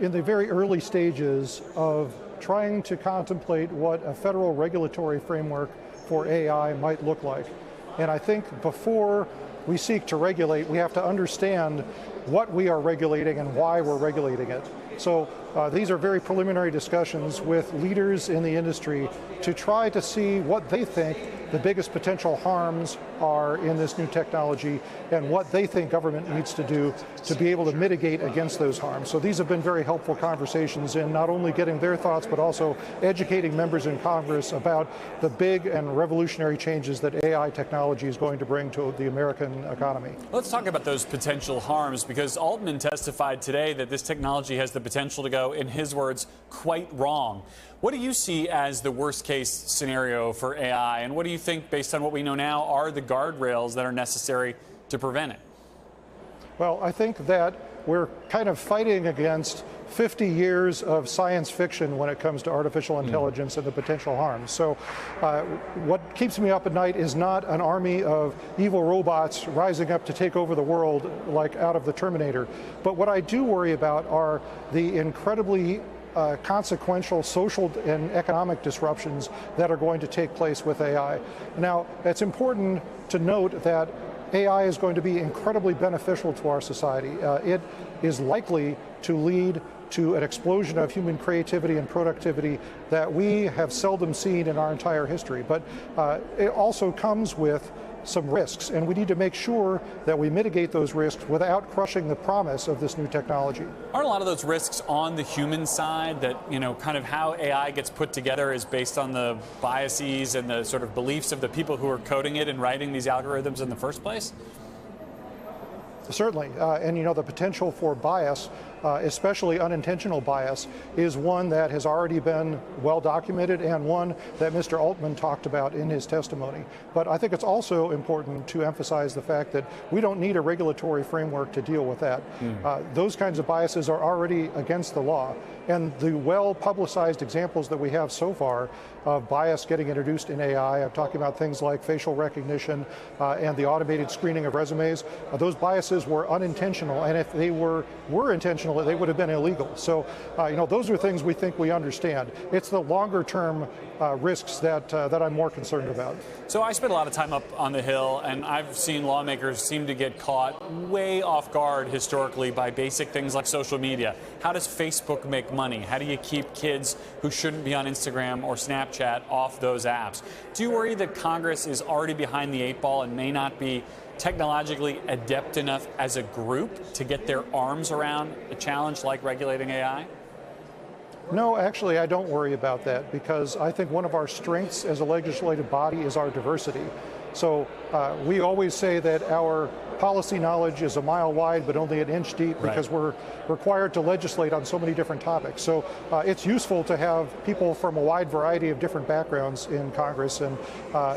in the very early stages of trying to contemplate what a federal regulatory framework for AI might look like. And I think before we seek to regulate, we have to understand what we are regulating and why we're regulating it. So these are very preliminary discussions with leaders in the industry to try to see what they think the biggest potential harms are in this new technology and what they think government needs to do to be able to mitigate against those harms. So these have been very helpful conversations in not only getting their thoughts, but also educating members in Congress about the big and revolutionary changes that AI technology is going to bring to the American economy. Let's talk about those potential harms, because Altman testified today that this technology has the potential to go, in his words, quite wrong. What do you see as the worst case scenario for AI, and what do you think, based on what we know now, are the guardrails that are necessary to prevent it? Well, I think that we're kind of fighting against 50 years of science fiction when it comes to artificial intelligence and the potential harms. So what keeps me up at night is not an army of evil robots rising up to take over the world like out of the Terminator. But what I do worry about are the incredibly consequential social and economic disruptions that are going to take place with AI. Now, it's important to note that AI is going to be incredibly beneficial to our society. It is likely to lead to an explosion of human creativity and productivity that we have seldom seen in our entire history. But it also comes with some risks, and we need to make sure that we mitigate those risks without crushing the promise of this new technology. Aren't a lot of those risks on the human side, that, you know, kind of how AI gets put together is based on the biases and the sort of beliefs of the people who are coding it and writing these algorithms in the first place? Certainly, and you know, the potential for bias, especially unintentional bias, is one that has already been well documented and one that Mr. Altman talked about in his testimony. But I think it's also important to emphasize the fact that we don't need a regulatory framework to deal with that. Those kinds of biases are already against the law, and the well-publicized examples that we have so far of bias getting introduced in AI, I'm talking about things like facial recognition and the automated screening of resumes, those biases were unintentional, and if they were intentional, they would have been illegal. So, you know, those are things we think we understand. It's the longer-term risks that I'm more concerned about. So I spent a lot of time up on the Hill, and I've seen lawmakers seem to get caught way off guard historically by basic things like social media. How does Facebook make money? How do you keep kids who shouldn't be on Instagram or Snapchat off those apps? Do you worry that Congress is already behind the 8 ball and may not be technologically adept enough as a group to get their arms around a challenge like regulating AI? No, actually, I don't worry about that, because I think one of our strengths as a legislative body is our diversity. So we always say that our policy knowledge is a mile wide but only an inch deep, because we're required to legislate on so many different topics. So it's useful to have people from a wide variety of different backgrounds in Congress, and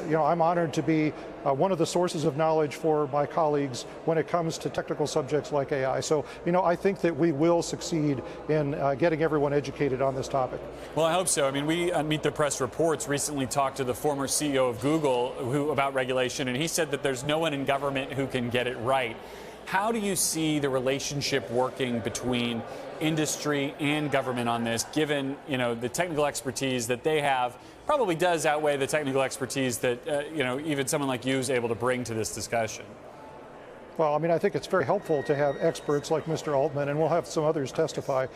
you know, I'm honored to be one of the sources of knowledge for my colleagues when it comes to technical subjects like AI. So, you know, I think that we will succeed in getting everyone educated on this topic. Well, I hope so. I mean, we Meet the Press Reports recently talked to the former CEO of Google about regulation, and he said that there's no one in government who can get it right. How do you see the relationship working between industry and government on this, given, you know, the technical expertise that they have probably does outweigh the technical expertise that, you know, even someone like you is able to bring to this discussion? Well, I mean, I think it's very helpful to have experts like Mr. Altman, and we'll have some others testify,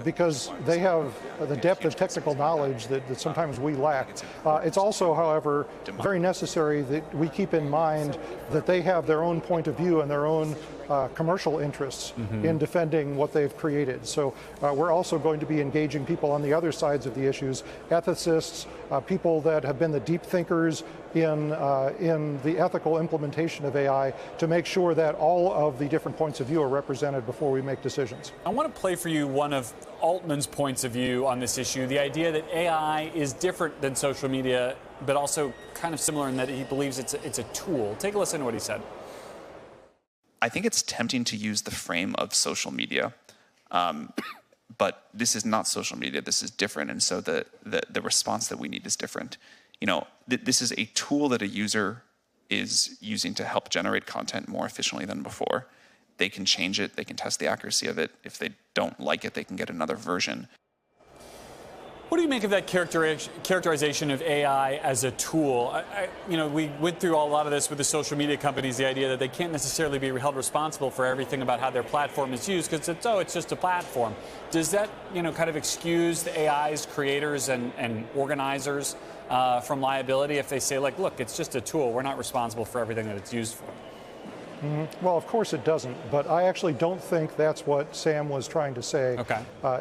because they have the depth of technical knowledge that sometimes we lack. It's also, however, very necessary that we keep in mind that they have their own point of view and their own commercial interests in defending what they've created. So we're also going to be engaging people on the other sides of the issues, ethicists, people that have been the deep thinkers in the ethical implementation of AI, to make sure that all of the different points of view are represented before we make decisions. I want to play for you one of Altman's points of view on this issue, the idea that AI is different than social media, but also kind of similar in that he believes it's a tool. Take a listen to what he said. I think it's tempting to use the frame of social media, but this is not social media. This is different, and so the response that we need is different. You know, this is a tool that a user is using to help generate content more efficiently than before, They can change it. They can test the accuracy of it. If they don't like it, they can get another version. What do you make of that characterization of AI as a tool? We went through a lot of this with the social media companies, the idea that they can't necessarily be held responsible for everything about how their platform is used because it's just a platform. Does that, kind of excuse the AI's creators and organizers from liability if they say, like, look, it's just a tool. We're not responsible for everything that it's used for? Well, of course it doesn't, but I actually don't think that's what Sam was trying to say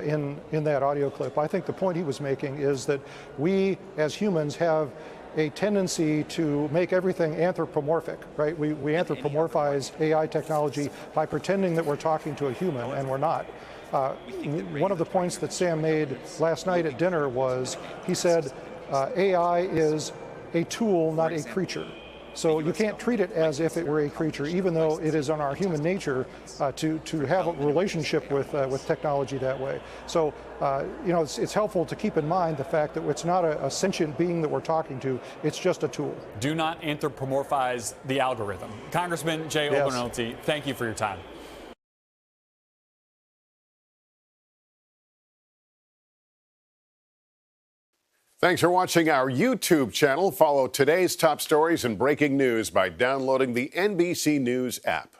in that audio clip. I think the point he was making is that we as humans have a tendency to make everything anthropomorphic, right? We anthropomorphize AI technology by pretending that we're talking to a human, and we're not. One of the points that Sam made last night at dinner was, he said, AI is a tool, not a creature. So you can't treat it as if it were a creature, even though it is in our human nature to have a relationship with technology that way. So it's helpful to keep in mind the fact that it's not a sentient being that we're talking to; it's just a tool. Do not anthropomorphize the algorithm. Congressman Jay Obernolte, thank you for your time. Thanks for watching our YouTube channel. Follow today's top stories and breaking news by downloading the NBC News app.